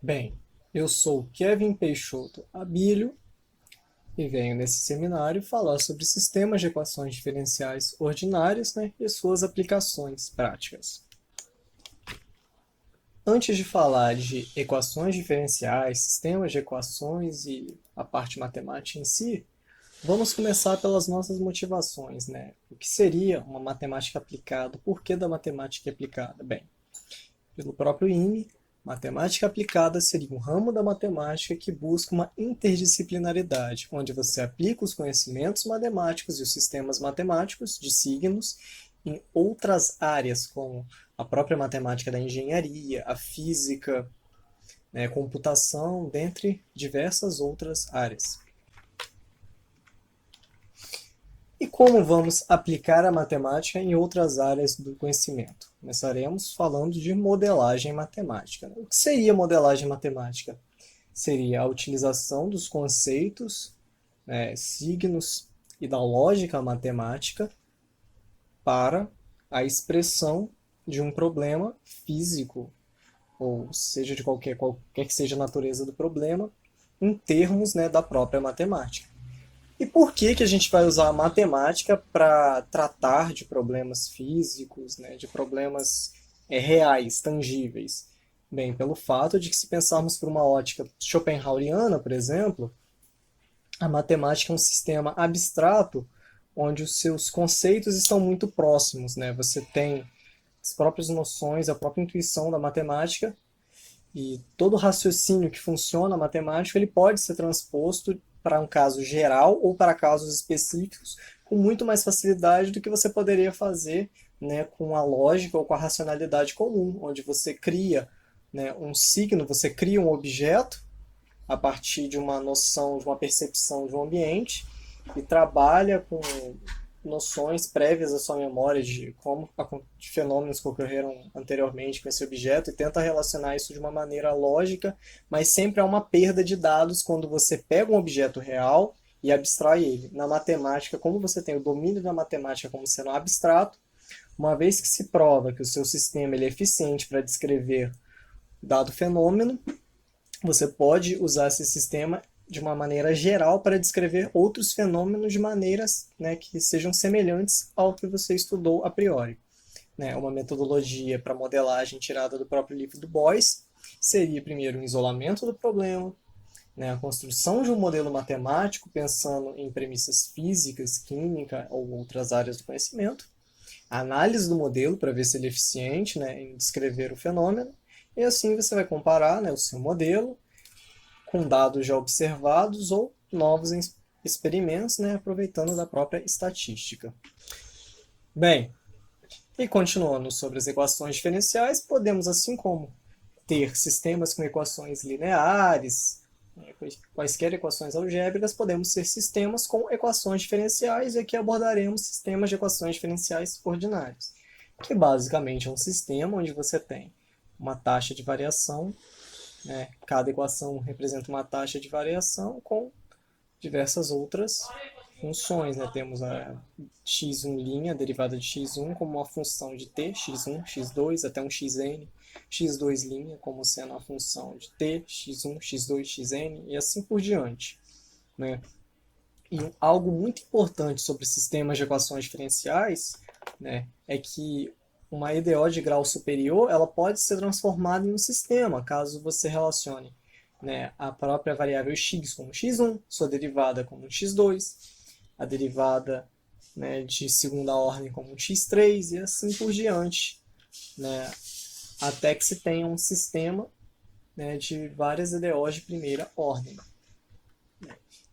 Bem, eu sou Kevin Peixoto Abílio e venho nesse seminário falar sobre sistemas de equações diferenciais ordinárias, e suas aplicações práticas. Antes de falar de equações diferenciais, sistemas de equações e a parte matemática em si, vamos começar pelas nossas motivações, O que seria uma matemática aplicada? O porquê da matemática aplicada? Bem, pelo próprio INE, matemática aplicada seria um ramo da matemática que busca uma interdisciplinaridade, onde você aplica os conhecimentos matemáticos e os sistemas matemáticos de signos em outras áreas, como a própria matemática da engenharia, a física, computação, dentre diversas outras áreas. E como vamos aplicar a matemática em outras áreas do conhecimento? Começaremos falando de modelagem matemática. O que seria modelagem matemática? Seria a utilização dos conceitos, signos e da lógica matemática para a expressão de um problema físico, ou seja, de qualquer que seja a natureza do problema, em termos, da própria matemática. E por que a gente vai usar a matemática para tratar de problemas físicos, de problemas reais, tangíveis? Bem, pelo fato de que, se pensarmos por uma ótica schopenhaueriana, por exemplo, a matemática é um sistema abstrato onde os seus conceitos estão muito próximos. Você tem as próprias noções, a própria intuição da matemática, e todo raciocínio que funciona matemático ele pode ser transposto para um caso geral ou para casos específicos com muito mais facilidade do que você poderia fazer, com a lógica ou com a racionalidade comum, onde você cria, um signo, você cria um objeto a partir de uma noção, de uma percepção de um ambiente e trabalha com noções prévias à sua memória de como de fenômenos que ocorreram anteriormente com esse objeto e tenta relacionar isso de uma maneira lógica, mas sempre há uma perda de dados quando você pega um objeto real e abstrai ele. Na matemática, como você tem o domínio da matemática como sendo abstrato, uma vez que se prova que o seu sistema ele é eficiente para descrever dado fenômeno, você pode usar esse sistema de uma maneira geral para descrever outros fenômenos de maneiras que sejam semelhantes ao que você estudou a priori. Uma metodologia para modelagem tirada do próprio livro do Boyce seria, primeiro, o isolamento do problema, a construção de um modelo matemático pensando em premissas físicas, química ou outras áreas do conhecimento, a análise do modelo para ver se ele é eficiente em descrever o fenômeno, e assim você vai comparar o seu modelo com dados já observados ou novos experimentos, aproveitando da própria estatística. Bem, e continuando sobre as equações diferenciais, podemos, assim como ter sistemas com equações lineares, quaisquer equações algébricas, podemos ter sistemas com equações diferenciais, e aqui abordaremos sistemas de equações diferenciais ordinários, que basicamente é um sistema onde você tem uma taxa de variação, cada equação representa uma taxa de variação com diversas outras funções. Temos a x1', a derivada de x1 como uma função de t, x1, x2, até um xn, x2' como sendo a função de t, x1, x2, xn, e assim por diante. E algo muito importante sobre sistemas de equações diferenciais é que uma EDO de grau superior ela pode ser transformada em um sistema, caso você relacione a própria variável x como x1, sua derivada como x2, a derivada de segunda ordem como x3 e assim por diante, até que se tenha um sistema de várias EDOs de primeira ordem.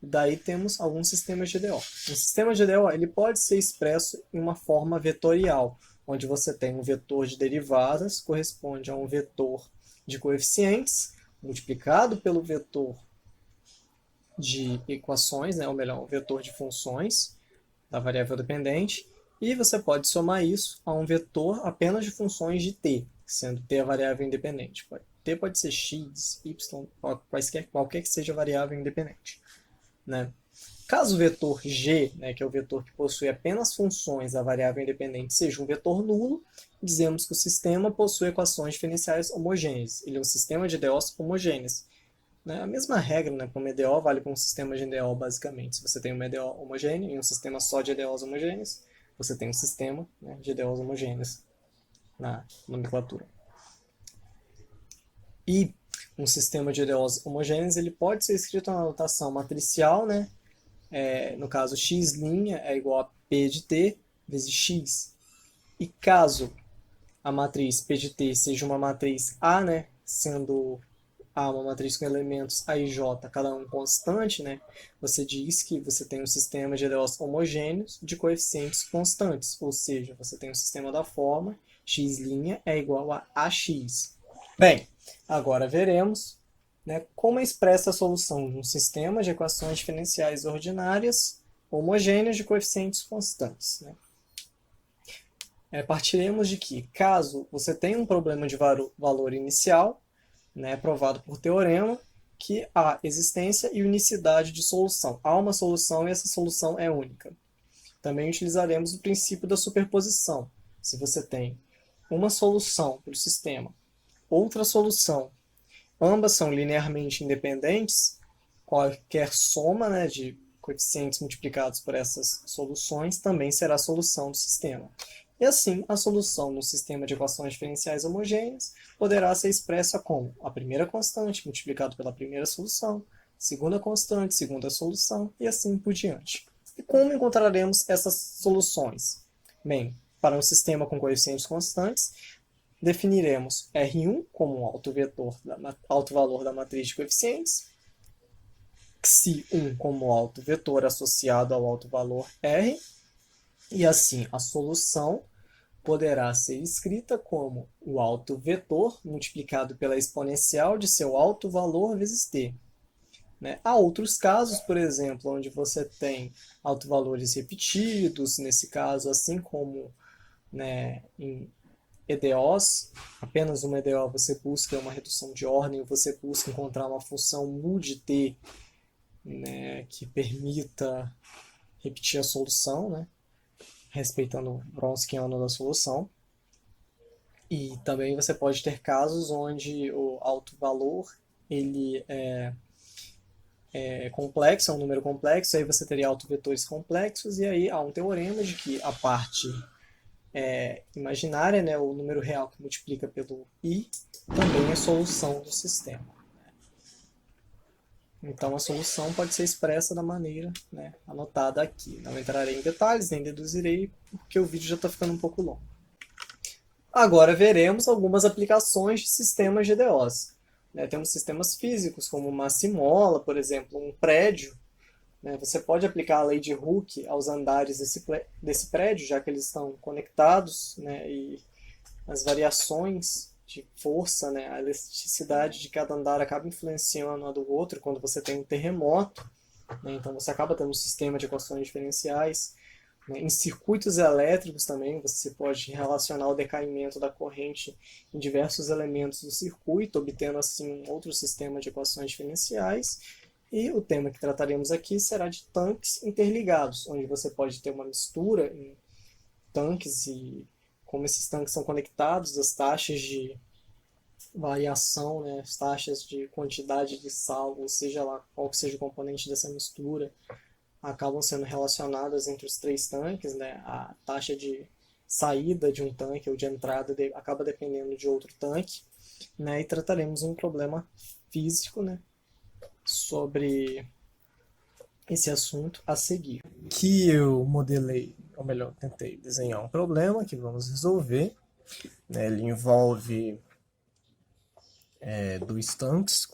Daí temos alguns sistemas de EDO. Um sistema de EDO ele pode ser expresso em uma forma vetorial, onde você tem um vetor de derivadas, corresponde a um vetor de coeficientes, multiplicado pelo vetor de equações, ou melhor, o vetor de funções da variável dependente, e você pode somar isso a um vetor apenas de funções de t, sendo t a variável independente. T pode ser x, y, qualquer que seja a variável independente. Caso o vetor G, né, que é o vetor que possui apenas funções da variável independente, seja um vetor nulo, dizemos que o sistema possui equações diferenciais homogêneas. Ele é um sistema de EDOs homogêneas. Né? A mesma regra, né, para uma EDO vale para um sistema de EDO, basicamente. Se você tem uma EDO homogênea e um sistema só de EDOs homogêneos, você tem um sistema, né, de EDOs homogêneas na nomenclatura. E um sistema de EDOs homogêneos ele pode ser escrito na notação matricial, né? No caso, x' é igual a P de t vezes x. E caso a matriz P de t seja uma matriz A, né? Sendo A uma matriz com elementos A e J, cada um constante, né? Você diz que você tem um sistema de EDOs homogêneos de coeficientes constantes, ou seja, você tem um sistema da forma x' é igual a AX. Bem, agora veremos, né, como é expressa a solução de um sistema de equações diferenciais ordinárias homogêneas de coeficientes constantes. Né? Partiremos de que, caso você tenha um problema de valor inicial, né, provado por teorema, que há existência e unicidade de solução. Há uma solução e essa solução é única. Também utilizaremos o princípio da superposição. Se você tem uma solução para o sistema, outra solução, ambas são linearmente independentes, qualquer soma, né, de coeficientes multiplicados por essas soluções também será a solução do sistema. E assim, a solução no sistema de equações diferenciais homogêneas poderá ser expressa como a primeira constante multiplicado pela primeira solução, segunda constante, segunda solução e assim por diante. E como encontraremos essas soluções? Bem, para um sistema com coeficientes constantes, definiremos R1 como um alto valor da matriz de coeficientes, Xi1 como alto vetor associado ao alto valor R, e assim a solução poderá ser escrita como o alto vetor multiplicado pela exponencial de seu alto valor vezes t. Né? Há outros casos, por exemplo, onde você tem autovalores repetidos, nesse caso, assim como, né, em EDOs, apenas uma EDO você busca uma redução de ordem, você busca encontrar uma função mu de t, né, que permita repetir a solução, né, respeitando o Wronskiano da solução. E também você pode ter casos onde o alto valor ele é complexo, é um número complexo, aí você teria autovetores complexos, e aí há um teorema de que a parte imaginária, né, o número real que multiplica pelo i, também é solução do sistema. Então a solução pode ser expressa da maneira, né, anotada aqui. Não entrarei em detalhes, nem deduzirei, porque o vídeo já está ficando um pouco longo. Agora veremos algumas aplicações de sistemas GDOs. Né, temos sistemas físicos, como uma simola, por exemplo, um prédio. Né, você pode aplicar a lei de Hooke aos andares desse prédio, já que eles estão conectados, né, e as variações de força, né, a elasticidade de cada andar acaba influenciando a do outro quando você tem um terremoto. Né, então você acaba tendo um sistema de equações diferenciais. Né, em circuitos elétricos também você pode relacionar o decaimento da corrente em diversos elementos do circuito, obtendo assim um outro sistema de equações diferenciais. E o tema que trataremos aqui será de tanques interligados, onde você pode ter uma mistura em tanques e como esses tanques são conectados, as taxas de variação, né, as taxas de quantidade de sal, ou seja lá qual que seja o componente dessa mistura, acabam sendo relacionadas entre os três tanques. Né, a taxa de saída de um tanque ou de entrada acaba dependendo de outro tanque. Né, e trataremos um problema físico, né, sobre esse assunto a seguir. Que eu modelei, ou melhor, tentei desenhar um problema que vamos resolver. Né, ele envolve dois tanques,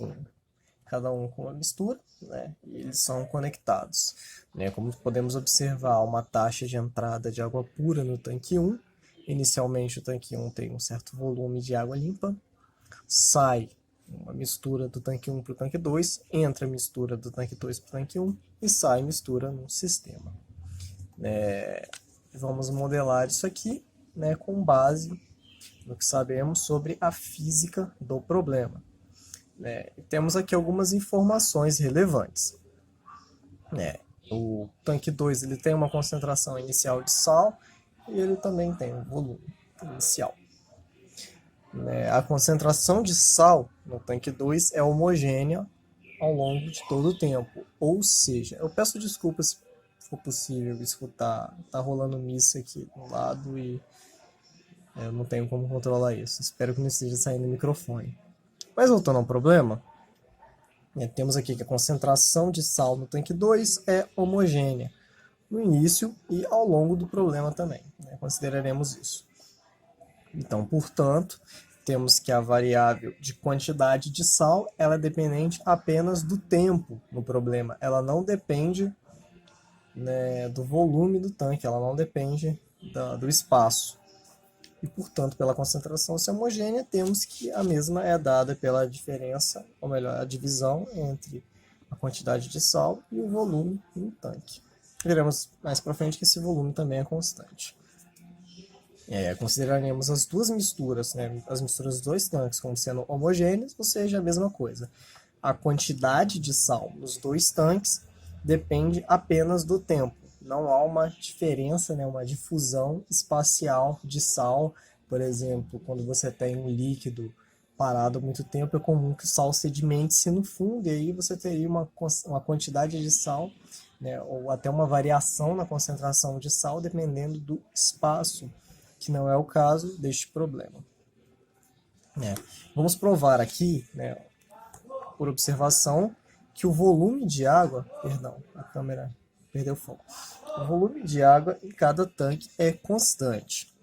cada um com uma mistura, né, e eles são conectados. Né, como podemos observar, uma taxa de entrada de água pura no tanque 1. Inicialmente o tanque 1 tem um certo volume de água limpa, sai uma mistura do tanque 1 para o tanque 2, entra a mistura do tanque 2 para o tanque 1 e sai mistura no sistema. Vamos modelar isso aqui, né, com base no que sabemos sobre a física do problema. Temos aqui algumas informações relevantes. O tanque 2 ele tem uma concentração inicial de sal e ele também tem um volume inicial. A concentração de sal no tanque 2 é homogênea ao longo de todo o tempo. Ou seja, eu peço desculpas se for possível escutar, tá rolando missa aqui do lado e eu não tenho como controlar isso. Espero que não esteja saindo o microfone. Mas voltando ao problema, temos aqui que a concentração de sal no tanque 2 é homogênea no início e ao longo do problema também. Consideraremos isso. Então, portanto, temos que a variável de quantidade de sal ela é dependente apenas do tempo no problema. Ela não depende, do volume do tanque, ela não depende do espaço. E, portanto, pela concentração ser homogênea, temos que a mesma é dada pela diferença, ou melhor, a divisão entre a quantidade de sal e o volume no tanque. Veremos mais para frente que esse volume também é constante. Consideraremos as duas misturas, as misturas dos dois tanques como sendo homogêneas, ou seja, a mesma coisa. A quantidade de sal nos dois tanques depende apenas do tempo. Não há uma diferença, uma difusão espacial de sal. Por exemplo, quando você tem um líquido parado há muito tempo, é comum que o sal sedimente-se no fundo, e aí você teria uma quantidade de sal, ou até uma variação na concentração de sal, dependendo do espaço, que não é o caso deste problema. Vamos provar aqui, por observação, que o volume de água, perdão, a câmera perdeu o foco, o volume de água em cada tanque é constante.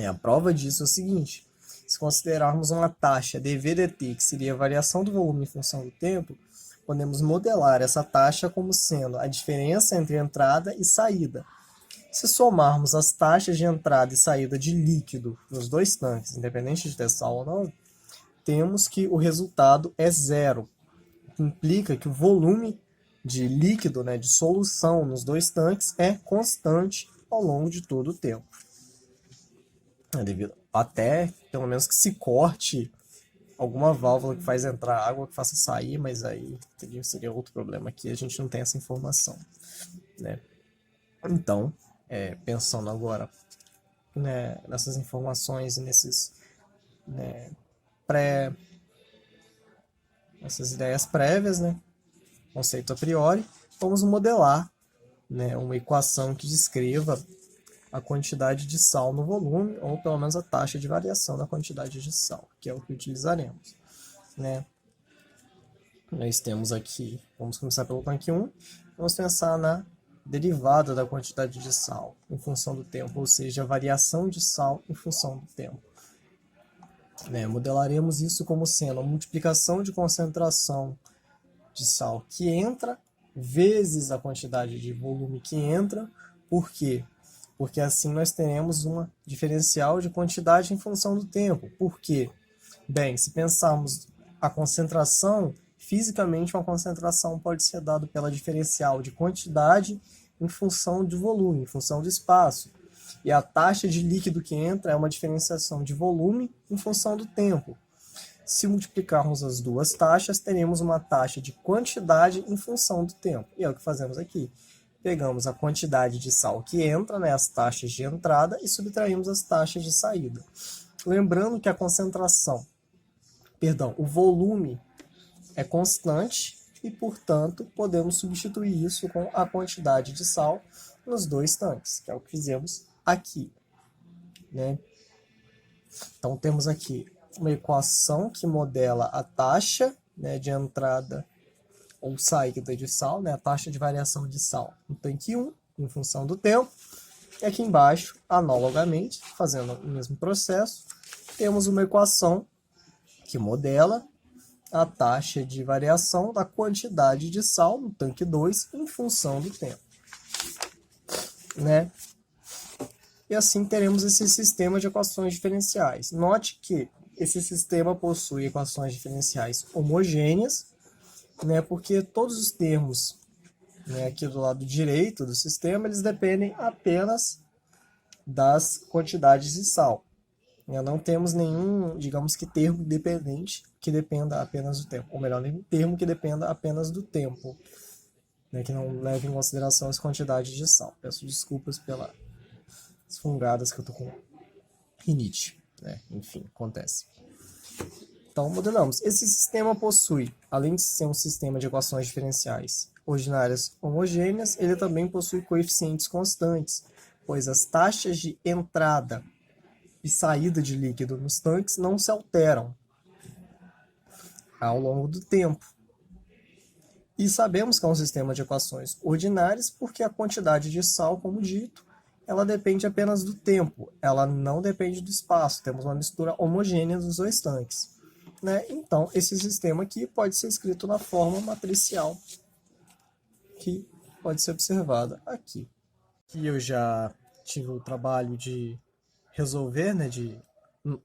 A prova disso é o seguinte: se considerarmos uma taxa dV/dt, que seria a variação do volume em função do tempo, podemos modelar essa taxa como sendo a diferença entre entrada e saída. Se somarmos as taxas de entrada e saída de líquido nos dois tanques, independente de ter sal ou não, temos que o resultado é zero. Implica que o volume de líquido, de solução nos dois tanques é constante ao longo de todo o tempo. Devido até, pelo menos, que se corte alguma válvula que faz entrar água, que faça sair, mas aí seria outro problema aqui, a gente não tem essa informação. Então, pensando agora nessas informações e essas ideias prévias, conceito a priori, vamos modelar uma equação que descreva a quantidade de sal no volume, ou pelo menos a taxa de variação da quantidade de sal, que é o que utilizaremos. Nós temos aqui, vamos começar pelo tanque 1, vamos pensar na derivada da quantidade de sal em função do tempo, ou seja, a variação de sal em função do tempo. Modelaremos isso como sendo a multiplicação de concentração de sal que entra vezes a quantidade de volume que entra. Por quê? Porque assim nós teremos uma diferencial de quantidade em função do tempo. Por quê? Bem, se pensarmos a concentração, fisicamente uma concentração pode ser dada pela diferencial de quantidade em função de volume, em função do espaço. E a taxa de líquido que entra é uma diferenciação de volume em função do tempo. Se multiplicarmos as duas taxas, teremos uma taxa de quantidade em função do tempo. E é o que fazemos aqui. Pegamos a quantidade de sal que entra, as taxas de entrada, e subtraímos as taxas de saída. Lembrando que a o volume é constante e, portanto, podemos substituir isso com a quantidade de sal nos dois tanques, que é o que fizemos aqui. Então, temos aqui uma equação que modela a taxa de entrada ou saída de sal, a taxa de variação de sal no tanque 1, em função do tempo. E aqui embaixo, analogamente, fazendo o mesmo processo, temos uma equação que modela a taxa de variação da quantidade de sal no tanque 2 em função do tempo. E assim teremos esse sistema de equações diferenciais. Note que esse sistema possui equações diferenciais homogêneas, porque todos os termos aqui do lado direito do sistema, eles dependem apenas das quantidades de sal. Não temos nenhum, digamos que, termo dependente que dependa apenas do tempo. Ou melhor, nenhum termo que dependa apenas do tempo. né, que não leva em consideração as quantidades de sal. Peço desculpas pelas fungadas que eu tô com rinite, né? Enfim, acontece. Então, modelamos. Esse sistema possui, além de ser um sistema de equações diferenciais ordinárias homogêneas, ele também possui coeficientes constantes, pois as taxas de entrada e saída de líquido nos tanques não se alteram ao longo do tempo. E sabemos que é um sistema de equações ordinárias porque a quantidade de sal, como dito, ela depende apenas do tempo, ela não depende do espaço. Temos uma mistura homogênea dos dois tanques, né? Então, esse sistema aqui pode ser escrito na forma matricial, que pode ser observada aqui. Aqui eu já tive o trabalho de resolver, né, de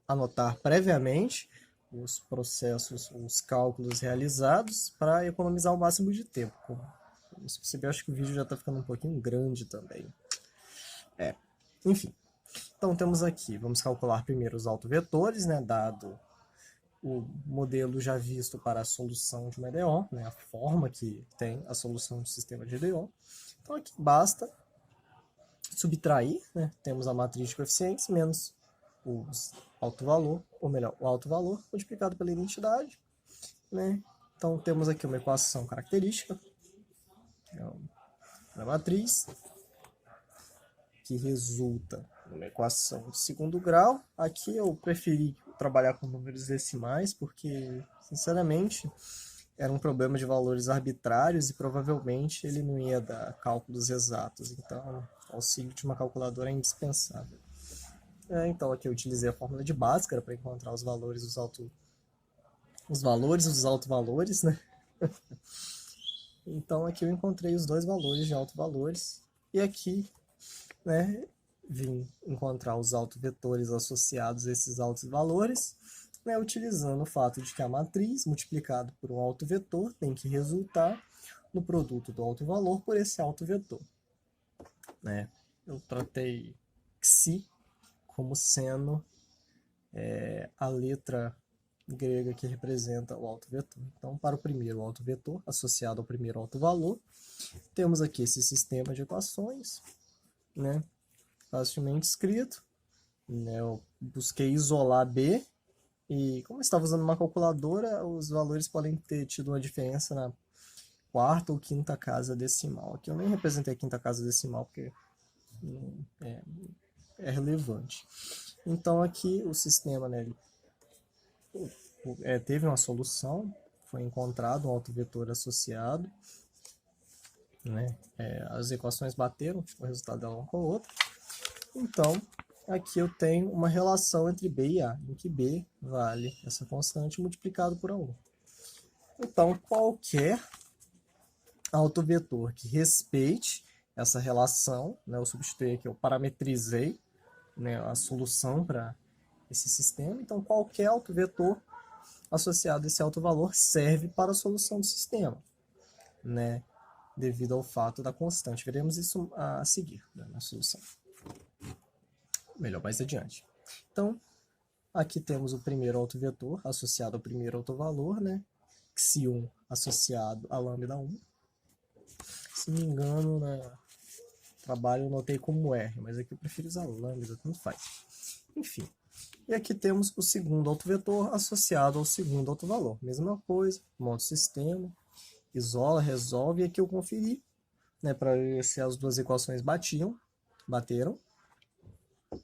anotar previamente os processos, os cálculos realizados para economizar o máximo de tempo. Como você percebeu, acho que o vídeo já está ficando um pouquinho grande também. Enfim. Então temos aqui, vamos calcular primeiro os autovetores, né, dado o modelo já visto para a solução de uma EDO, né, a forma que tem a solução de sistema de EDO. Então aqui basta subtrair, né, temos a matriz de coeficientes menos o alto valor, ou melhor, o alto valor multiplicado pela identidade, né? Então temos aqui uma equação característica, da matriz, que resulta numa equação de segundo grau. Aqui eu preferi trabalhar com números decimais, porque, sinceramente, era um problema de valores arbitrários e provavelmente ele não ia dar cálculos exatos. Então, o auxílio de uma calculadora é indispensável. Então, aqui eu utilizei a fórmula de Bhaskara para encontrar os valores dos alto-valores, né? Então, aqui eu encontrei os dois valores de alto-valores. E aqui, né, vim encontrar os autovetores associados a esses altos valores, né, utilizando o fato de que a matriz multiplicado por um autovetor tem que resultar no produto do alto valor por esse autovetor, né? Eu tratei xi como sendo a letra grega que representa o autovetor. Então, para o primeiro autovetor associado ao primeiro autovalor, temos aqui esse sistema de equações, né, facilmente escrito, né? Eu busquei isolar B e, como eu estava usando uma calculadora, os valores podem ter tido uma diferença na quarta ou quinta casa decimal. Aqui eu nem representei a quinta casa decimal porque não é relevante. Então aqui o sistema, né, teve uma solução, foi encontrado um autovetor associado, né? As equações bateram, o resultado dela uma com a outra. Então, aqui eu tenho uma relação entre B e A, em que B vale essa constante multiplicado por A1. Então, qualquer autovetor que respeite essa relação, né, eu substituí aqui, eu parametrizei, né, a solução para esse sistema. Então, qualquer autovetor associado a esse autovalor serve para a solução do sistema, né, devido ao fato da constante. Veremos isso a seguir, né, na solução. Melhor mais adiante. Então, aqui temos o primeiro autovetor associado ao primeiro autovalor, né? Xi1 associado a lambda1. Se não me engano, no trabalho eu notei como R, mas aqui eu prefiro usar lambda, tanto faz. Enfim. E aqui temos o segundo autovetor associado ao segundo autovalor. Mesma coisa, monta o sistema, isola, resolve, e aqui eu conferi, né, para ver se as duas equações bateram,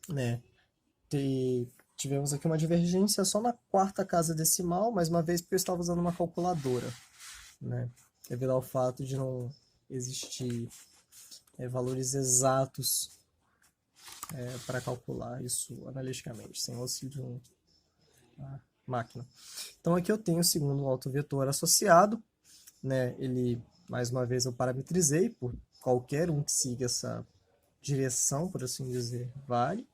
né? Tivemos aqui uma divergência só na quarta casa decimal, mais uma vez porque eu estava usando uma calculadora, né? Devido ao fato de não existir valores exatos para calcular isso analiticamente, sem auxílio de uma máquina. Então aqui eu tenho o segundo autovetor associado, né? Ele, mais uma vez, eu parametrizei por qualquer um que siga essa direção, por assim dizer, vale.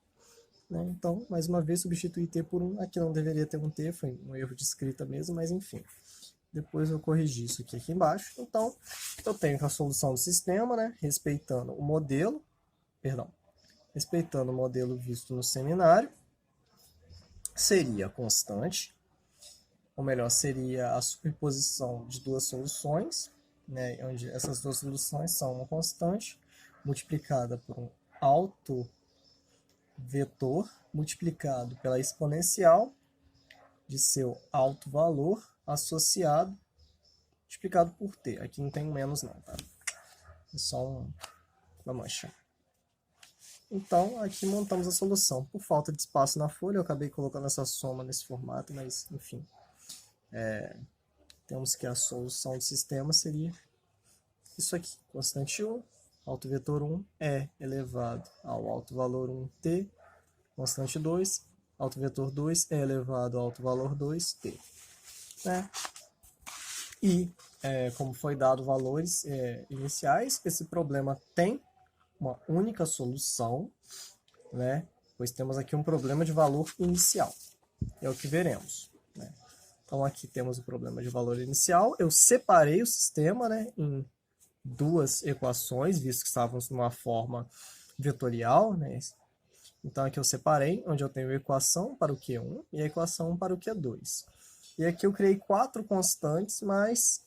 Né? Então, mais uma vez, substituir T por 1. Aqui não deveria ter um T, foi um erro de escrita mesmo, mas enfim. Depois eu corrigi isso aqui embaixo. Então, eu tenho a solução do sistema, né? Respeitando o modelo visto no seminário, seria constante, ou melhor, seria a superposição de duas soluções, né, onde essas duas soluções são uma constante multiplicada por um alto vetor multiplicado pela exponencial de seu alto valor associado multiplicado por t. Aqui não tem um menos não, tá? É só uma mancha. Então, aqui montamos a solução. Por falta de espaço na folha, eu acabei colocando essa soma nesse formato, mas, enfim. Temos que a solução do sistema seria isso aqui. Constante 1, alto vetor 1 é elevado ao alto valor 1t. Constante 2, alto vetor 2 é elevado ao alto valor 2t. Né? E, como foi dado valores iniciais, esse problema tem uma única solução, né? Pois temos aqui um problema de valor inicial. É o que veremos. Né? Então, aqui temos o problema de valor inicial. Eu separei o sistema, né, em duas equações, visto que estávamos numa forma vetorial. Né? Então, aqui eu separei, onde eu tenho a equação para o Q1 e a equação para o Q2. E aqui eu criei 4 constantes, mas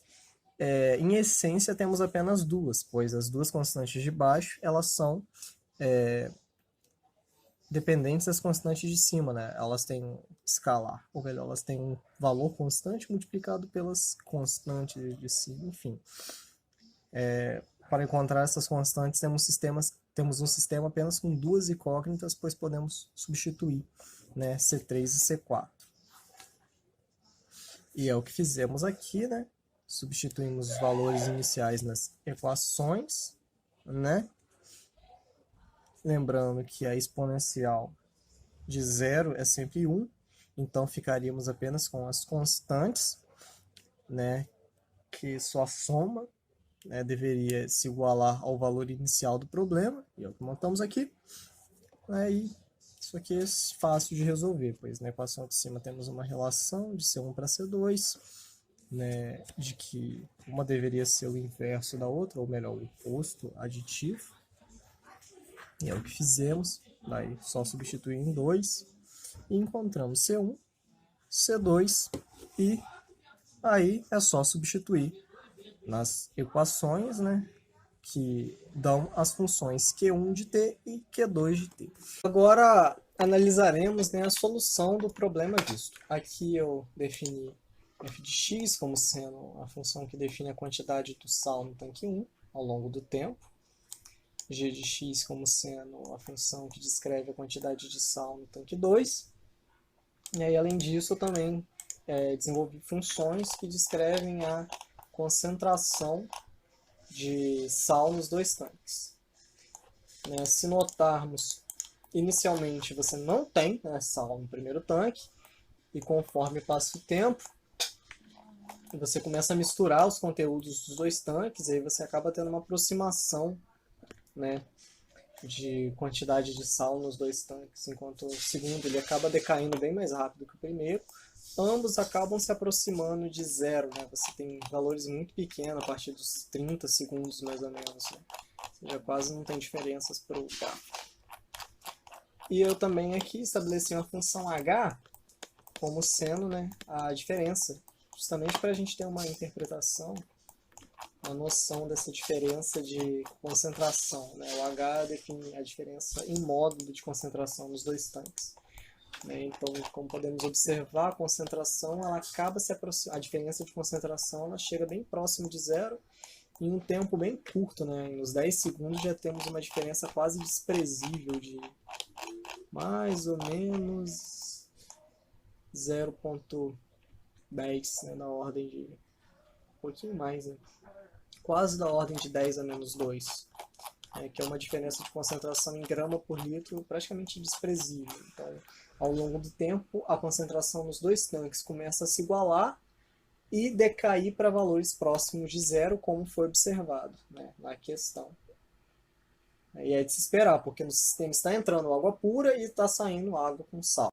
em essência temos apenas duas, pois as duas constantes de baixo elas são dependentes das constantes de cima, né? Elas têm um escalar, ou melhor, elas têm um valor constante multiplicado pelas constantes de cima, enfim. Para encontrar essas constantes temos um sistema apenas com duas incógnitas, pois podemos substituir, né, C3 e C4. E é o que fizemos aqui, né? Substituímos os valores iniciais nas equações, né? Lembrando que a exponencial de 0 é sempre 1, então ficaríamos apenas com as constantes, né? Que sua soma, né, deveria se igualar ao valor inicial do problema, e é o que montamos aqui. Aí, isso aqui é fácil de resolver, pois na equação de cima temos uma relação de C1 para C2, né, de que uma deveria ser o inverso da outra, ou melhor, o oposto aditivo. E é o que fizemos, daí só substituir em 2, e encontramos C1, C2, e aí é só substituir nas equações, né, que dão as funções Q1 de t e Q2 de t. Agora analisaremos, né, a solução do problema visto. Aqui eu defini f de x como sendo a função que define a quantidade do sal no tanque 1 ao longo do tempo. G de x como sendo a função que descreve a quantidade de sal no tanque 2. E aí, além disso, eu também desenvolvi funções que descrevem a concentração de sal nos dois tanques. Se notarmos, inicialmente você não tem, né, sal no primeiro tanque, e conforme passa o tempo, você começa a misturar os conteúdos dos dois tanques, e aí você acaba tendo uma aproximação, né, de quantidade de sal nos dois tanques, enquanto o segundo ele acaba decaindo bem mais rápido que o primeiro. Ambos acabam se aproximando de zero, né? Você tem valores muito pequenos a partir dos 30 segundos mais ou menos, né? Ou seja, quase não tem diferenças para o gráfico. E eu também aqui estabeleci uma função h como sendo, né, a diferença, justamente para a gente ter uma interpretação, uma noção dessa diferença de concentração, né? O H define a diferença em módulo de concentração nos dois tanques. Né? Então, como podemos observar, a concentração ela acaba se aproximando, a diferença de concentração ela chega bem próximo de zero em um tempo bem curto, né? Nos 10 segundos já temos uma diferença quase desprezível de mais ou menos 0,10, né? Na ordem de um pouquinho mais, né? Quase da ordem de 10 a menos 2, né? Que é uma diferença de concentração em grama por litro praticamente desprezível. Então, ao longo do tempo, a concentração nos dois tanques começa a se igualar e decair para valores próximos de zero, como foi observado, né, na questão. E é de se esperar, porque no sistema está entrando água pura e está saindo água com sal.